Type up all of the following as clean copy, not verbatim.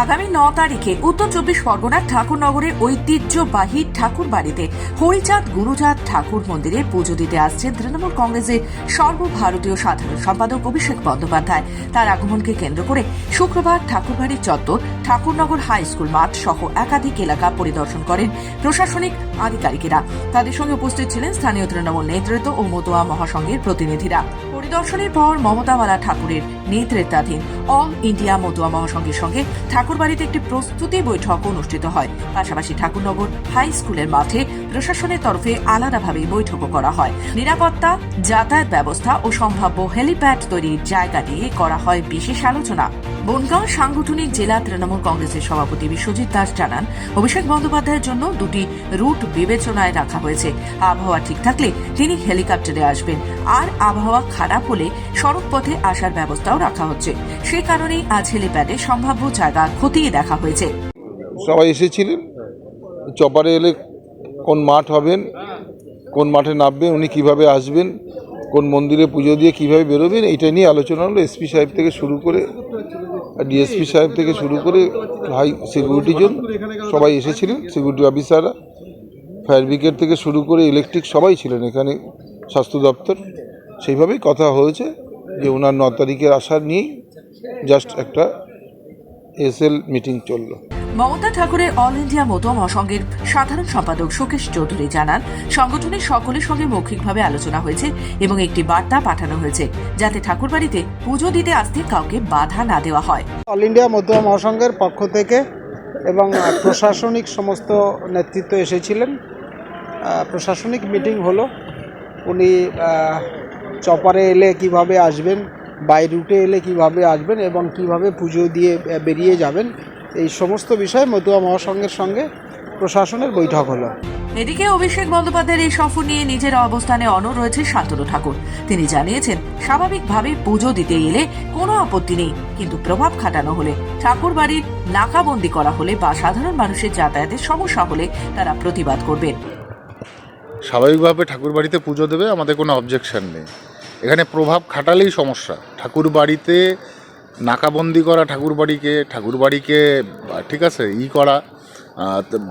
আগামী 9 তারিখে উত্তর 24 পরগনার ঠাকুরনগরের ঐতিহ্যবাহী ঠাকুর বাড়িতে হরিচাঁদ গুরুচাঁদ ঠাকুর মন্দিরে পুজো দিতে আসছেন তৃণমূল কংগ্রেসের সর্বভারতীয় সাধারণ সম্পাদক অভিষেক বন্দ্যোপাধ্যায়। তার আগমনকে কেন্দ্র করে শুক্রবার ঠাকুরবাড়ির চত্বর, ঠাকুরনগর হাই স্কুল মাঠ সহ একাধিক এলাকা পরিদর্শন করেন প্রশাসনিক আধিকারিকেরা। তাদের সঙ্গে উপস্থিত ছিলেন স্থানীয় তৃণমূল নেতৃত্ব ও মতুয়া মহাসংঘের প্রতিনিধিরা। পরিদর্শনের পর মমতাওয়ালা ঠাকুরের নেতৃত্বাধীন অল ইন্ডিয়া মতুয়া মহাসংঘের সঙ্গে ঠাকুরবাড়িতে একটি প্রস্তুতি বৈঠক অনুষ্ঠিত হয়। পাশাপাশি ঠাকুরনগর হাই স্কুলের মাঠে প্রশাসনের তরফে আলাদাভাবে বৈঠকও করা হয়। নিরাপত্তা, যাতায়াত ব্যবস্থা ও সম্ভাব্য হেলিপ্যাড তৈরির জায়গা নিয়ে করা হয় বিশেষ আলোচনা। বনগাঁও সাংগঠনিক জেলা তৃণমূল কংগ্রেসের সভাপতি বিশ্বজিৎ দাস জানান, অভিষেক বন্দ্যোপাধ্যায়ের জন্য দুটি রুট বিবেচনায় রাখা হয়েছে। আবহাওয়া ঠিক থাকলে তিনি হেলিকপ্টারে আসবেন, আর আবহাওয়া খারাপ হলে সড়ক পথে আসার ব্যবস্থাও রাখা হচ্ছে। সেই কারণেই আজ হেলিপ্যাডে সম্ভাব্য জায়গা খতিয়ে দেখা হয়েছে। সবাই এসেছিলেন, চপারে এলে কোন মাঠ হবেন, কোন মাঠে নামবেন, উনি কিভাবে আসবেন, কোন মন্দিরে পুজো দিয়ে কিভাবে বেরোবেন, এটা নিয়ে আলোচনা হলো। এসপি সাহেব থেকে শুরু করে ডিএসপি সাহেব থেকে শুরু করে হাই সিকিউরিটি জোন সবাই এসেছিলেন, সিকিউরিটি অফিসাররা, ফায়ার ব্রিগেড থেকে শুরু করে ইলেকট্রিক সবাই ছিলেন এখানে, স্বাস্থ্য দপ্তর। সেইভাবেই কথা হয়েছে যে ওনার 9 তারিখের আসার নিয়েই জাস্ট একটা এসএল মিটিং চললো। মমতা ঠাকুরের অল ইন্ডিয়া মতুয়া মহাসংঘের সাধারণ সম্পাদক সুকেশ চৌধুরী জানান, সংগঠনের সকলের সঙ্গে মৌখিকভাবে আলোচনা হয়েছে এবং একটি বার্তা পাঠানো হয়েছে যাতে ঠাকুরবাড়িতে পুজো দিতে আসতে কাউকে বাধা না দেওয়া হয়। অল ইন্ডিয়া মতুয়া মহাসংঘের পক্ষ থেকে এবং প্রশাসনিক সমস্ত নেতৃত্ব এসেছিলেন। প্রশাসনিক মিটিং হলো। উনি চপারে এলে কিভাবে আসবেন, বাই রুটে এলে কিভাবে আসবেন এবং কিভাবে পুজো দিয়ে বেরিয়ে যাবেন, এই সমস্ত বিষয় মতুয়া মহাসংঘের সঙ্গে প্রশাসনের বৈঠক হলো। এদিকে অভিষেক বন্দ্যোপাধ্যায়ের এই সফর নিয়ে নিজের অবস্থানে অনড় রয়েছে শান্তনু ঠাকুর। তিনি জানিয়েছেন, স্বাভাবিকভাবে পুজো দিতে এলে কোনো আপত্তি নেই, কিন্তু প্রভাব খাটানো হলে, ঠাকুর বাড়ির নাকাবন্দি করা হলে বা সাধারণ মানুষের যাতায়াতের সমস্যা হলে তারা প্রতিবাদ করবেন। স্বাভাবিকভাবে ঠাকুর বাড়িতে পুজো দেবে, আমাদের কোনো অবজেকশন নেই। এখানে প্রভাব খাটালেই সমস্যা। ঠাকুর বাড়িতে নাকাবন্দি করা, ঠাকুর বাড়িকে ঠিক আছে করা,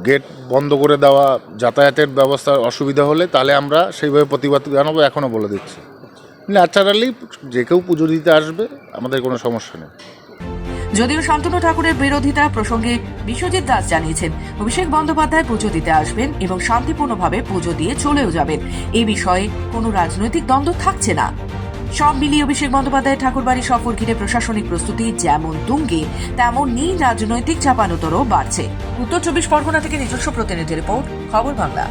গেট বন্ধ করে দেওয়া, যাতায়াতের ব্যবস্থার অসুবিধা হলে তাহলে আমরা সেইভাবে প্রতিবাদ জানাবো। এখনও বলে দিচ্ছি, ন্যাচারালি যে কেউ পুজো দিতে আসবে, আমাদের কোনো সমস্যা নেই। যদিও শান্তনু ঠাকুরের বিরোধিতা প্রসঙ্গে বিশ্বজিৎ দাস জানিয়েছেন, অভিষেক বন্দ্যোপাধ্যায় পুজো দিতে আসবেন এবং শান্তিপূর্ণভাবে পুজো দিয়ে চলেও যাবেন। এই বিষয়ে কোনো রাজনৈতিক দ্বন্দ্ব থাকছে না। সব মিলিয়ে অভিষেক বন্দ্যোপাধ্যায়ের ঠাকুরবাড়ি সফর ঘিরে প্রশাসনিক প্রস্তুতি যেমন তুঙ্গে, তেমনই রাজনৈতিক চাপানোতরও বাড়ছে। উত্তর 24 পরগনা থেকে নিজস্ব প্রতিনিধি রিপোর্ট, খবর বাংলা।